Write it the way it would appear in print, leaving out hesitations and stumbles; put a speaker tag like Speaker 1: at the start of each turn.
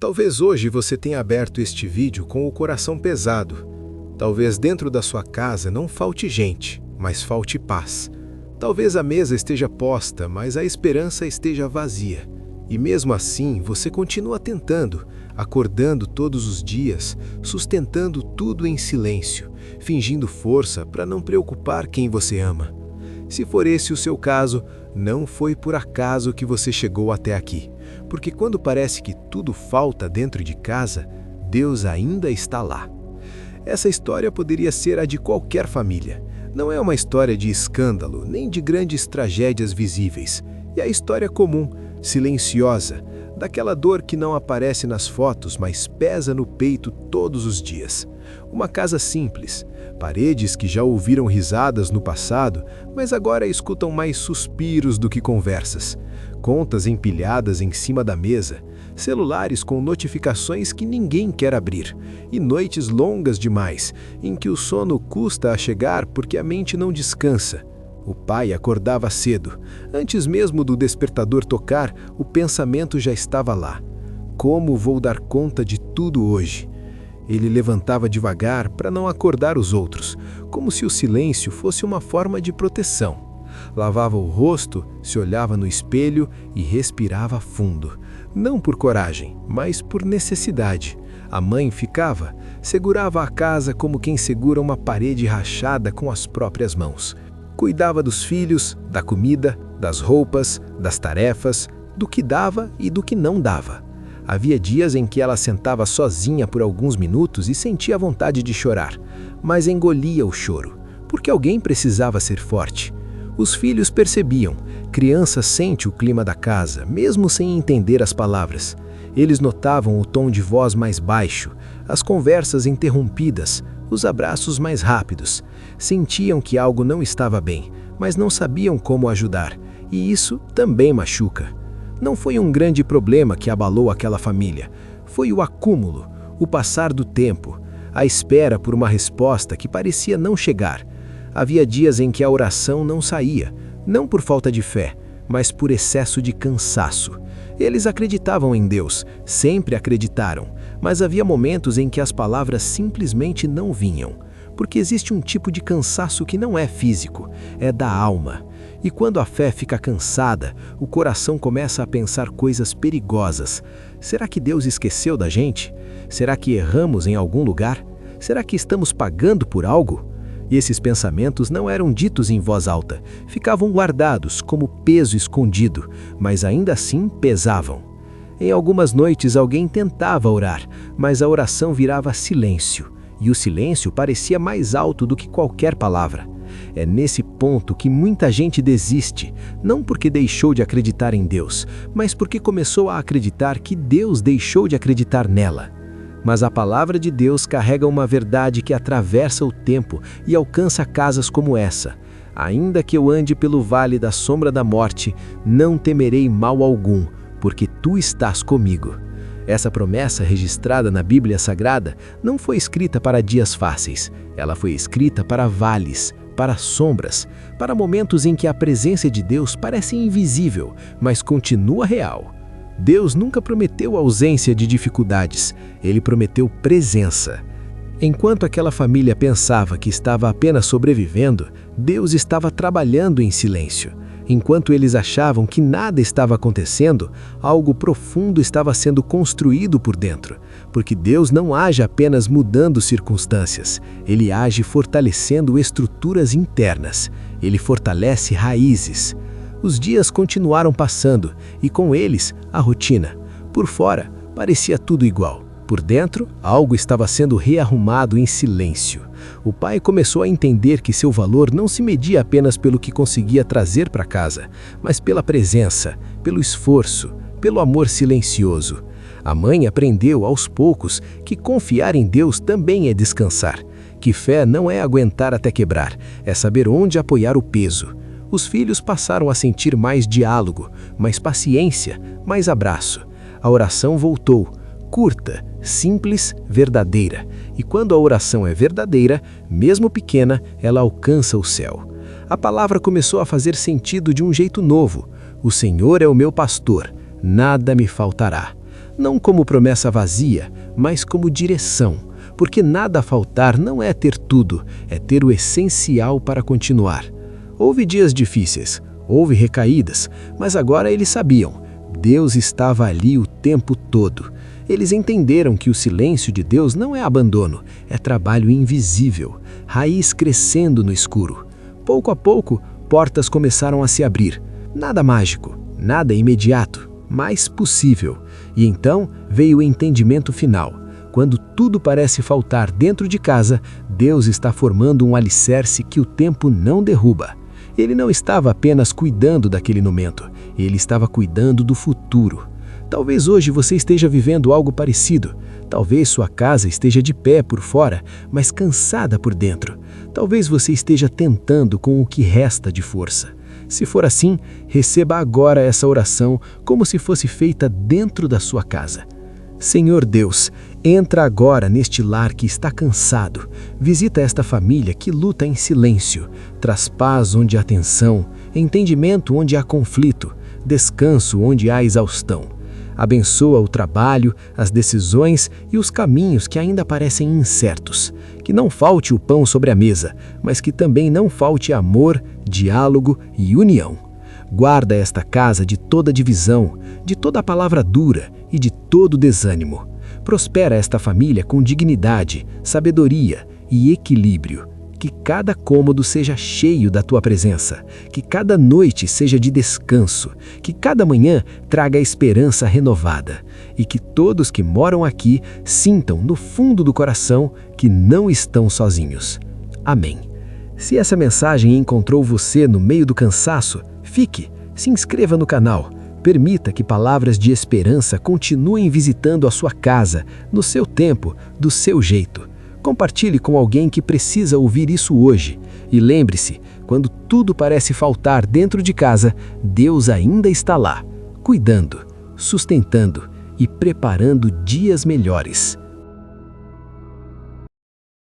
Speaker 1: Talvez hoje você tenha aberto este vídeo com o coração pesado. Talvez dentro da sua casa não falte gente, mas falte paz. Talvez a mesa esteja posta, mas a esperança esteja vazia. E mesmo assim, você continua tentando, acordando todos os dias, sustentando tudo em silêncio, fingindo força para não preocupar quem você ama. Se for esse o seu caso, não foi por acaso que você chegou até aqui, porque quando parece que tudo falta dentro de casa, Deus ainda está lá. Essa história poderia ser a de qualquer família. Não é uma história de escândalo, nem de grandes tragédias visíveis. É a história comum, silenciosa, daquela dor que não aparece nas fotos, mas pesa no peito todos os dias. Uma casa simples, paredes que já ouviram risadas no passado, mas agora escutam mais suspiros do que conversas. Contas empilhadas em cima da mesa, celulares com notificações que ninguém quer abrir, e noites longas demais, em que o sono custa a chegar porque a mente não descansa. O pai acordava cedo. Antes mesmo do despertador tocar, o pensamento já estava lá. Como vou dar conta de tudo hoje? Ele levantava devagar para não acordar os outros, como se o silêncio fosse uma forma de proteção. Lavava o rosto, se olhava no espelho e respirava fundo. Não por coragem, mas por necessidade. A mãe ficava, segurava a casa como quem segura uma parede rachada com as próprias mãos. Cuidava dos filhos, da comida, das roupas, das tarefas, do que dava e do que não dava. Havia dias em que ela sentava sozinha por alguns minutos e sentia vontade de chorar, mas engolia o choro, porque alguém precisava ser forte. Os filhos percebiam. Criança sente o clima da casa, mesmo sem entender as palavras. Eles notavam o tom de voz mais baixo, as conversas interrompidas, os abraços mais rápidos. Sentiam que algo não estava bem, mas não sabiam como ajudar, e isso também machuca. Não foi um grande problema que abalou aquela família. Foi o acúmulo, o passar do tempo, a espera por uma resposta que parecia não chegar. Havia dias em que a oração não saía, não por falta de fé, mas por excesso de cansaço. Eles acreditavam em Deus, sempre acreditaram, mas havia momentos em que as palavras simplesmente não vinham, porque existe um tipo de cansaço que não é físico, é da alma. E quando a fé fica cansada, o coração começa a pensar coisas perigosas. Será que Deus esqueceu da gente? Será que erramos em algum lugar? Será que estamos pagando por algo? E esses pensamentos não eram ditos em voz alta, ficavam guardados como peso escondido, mas ainda assim pesavam. Em algumas noites alguém tentava orar, mas a oração virava silêncio, e o silêncio parecia mais alto do que qualquer palavra. É nesse ponto que muita gente desiste, não porque deixou de acreditar em Deus, mas porque começou a acreditar que Deus deixou de acreditar nela. Mas a palavra de Deus carrega uma verdade que atravessa o tempo e alcança casas como essa. Ainda que eu ande pelo vale da sombra da morte, não temerei mal algum, porque tu estás comigo. Essa promessa registrada na Bíblia Sagrada não foi escrita para dias fáceis, ela foi escrita para vales, para sombras, para momentos em que a presença de Deus parece invisível, mas continua real. Deus nunca prometeu ausência de dificuldades, Ele prometeu presença. Enquanto aquela família pensava que estava apenas sobrevivendo, Deus estava trabalhando em silêncio. Enquanto eles achavam que nada estava acontecendo, algo profundo estava sendo construído por dentro, porque Deus não age apenas mudando circunstâncias, Ele age fortalecendo estruturas internas, Ele fortalece raízes. Os dias continuaram passando, e com eles, a rotina. Por fora, parecia tudo igual. Por dentro, algo estava sendo rearrumado em silêncio. O pai começou a entender que seu valor não se media apenas pelo que conseguia trazer para casa, mas pela presença, pelo esforço, pelo amor silencioso. A mãe aprendeu, aos poucos, que confiar em Deus também é descansar, que fé não é aguentar até quebrar, é saber onde apoiar o peso. Os filhos passaram a sentir mais diálogo, mais paciência, mais abraço. A oração voltou, curta, simples, verdadeira. E quando a oração é verdadeira, mesmo pequena, ela alcança o céu. A palavra começou a fazer sentido de um jeito novo. O Senhor é o meu pastor, nada me faltará.
Speaker 2: não como promessa vazia, mas como direção, porque nada a faltar não é ter tudo, é ter o essencial para continuar. Houve dias difíceis, houve recaídas, mas agora eles sabiam, Deus estava ali o tempo todo. Eles entenderam que o silêncio de Deus não é abandono, é trabalho invisível, raiz crescendo no escuro. Pouco a pouco, portas começaram a se abrir. Nada mágico, nada imediato, mas possível. E então veio o entendimento final. Quando tudo parece faltar dentro de casa, Deus está formando um alicerce que o tempo não derruba. Ele não estava apenas cuidando daquele momento, ele estava cuidando do futuro. Talvez hoje você esteja vivendo algo parecido. Talvez sua casa esteja de pé por fora, mas cansada por dentro. Talvez você esteja tentando com o que resta de força. Se for assim, receba agora essa oração como se fosse feita dentro da sua casa. Senhor Deus, entra agora neste lar que está cansado. Visita esta família que luta em silêncio. Traz paz onde há tensão, entendimento onde há conflito, descanso onde há exaustão. Abençoa o trabalho, as decisões e os caminhos que ainda parecem incertos. Que não falte o pão sobre a mesa, mas que também não falte amor, diálogo e união. Guarda esta casa de toda divisão, de toda palavra dura e de todo desânimo. Prospera esta família com dignidade, sabedoria e equilíbrio. Que cada cômodo seja cheio da tua presença, que cada noite seja de descanso, que cada manhã traga esperança renovada e que todos que moram aqui sintam no fundo do coração que não estão sozinhos. Amém. Se essa mensagem encontrou você no meio do cansaço, fique, se inscreva no canal, permita que palavras de esperança continuem visitando a sua casa, no seu tempo, do seu jeito. Compartilhe com alguém que precisa ouvir isso hoje. E lembre-se, quando tudo parece faltar dentro de casa, Deus ainda está lá, cuidando, sustentando e preparando dias melhores.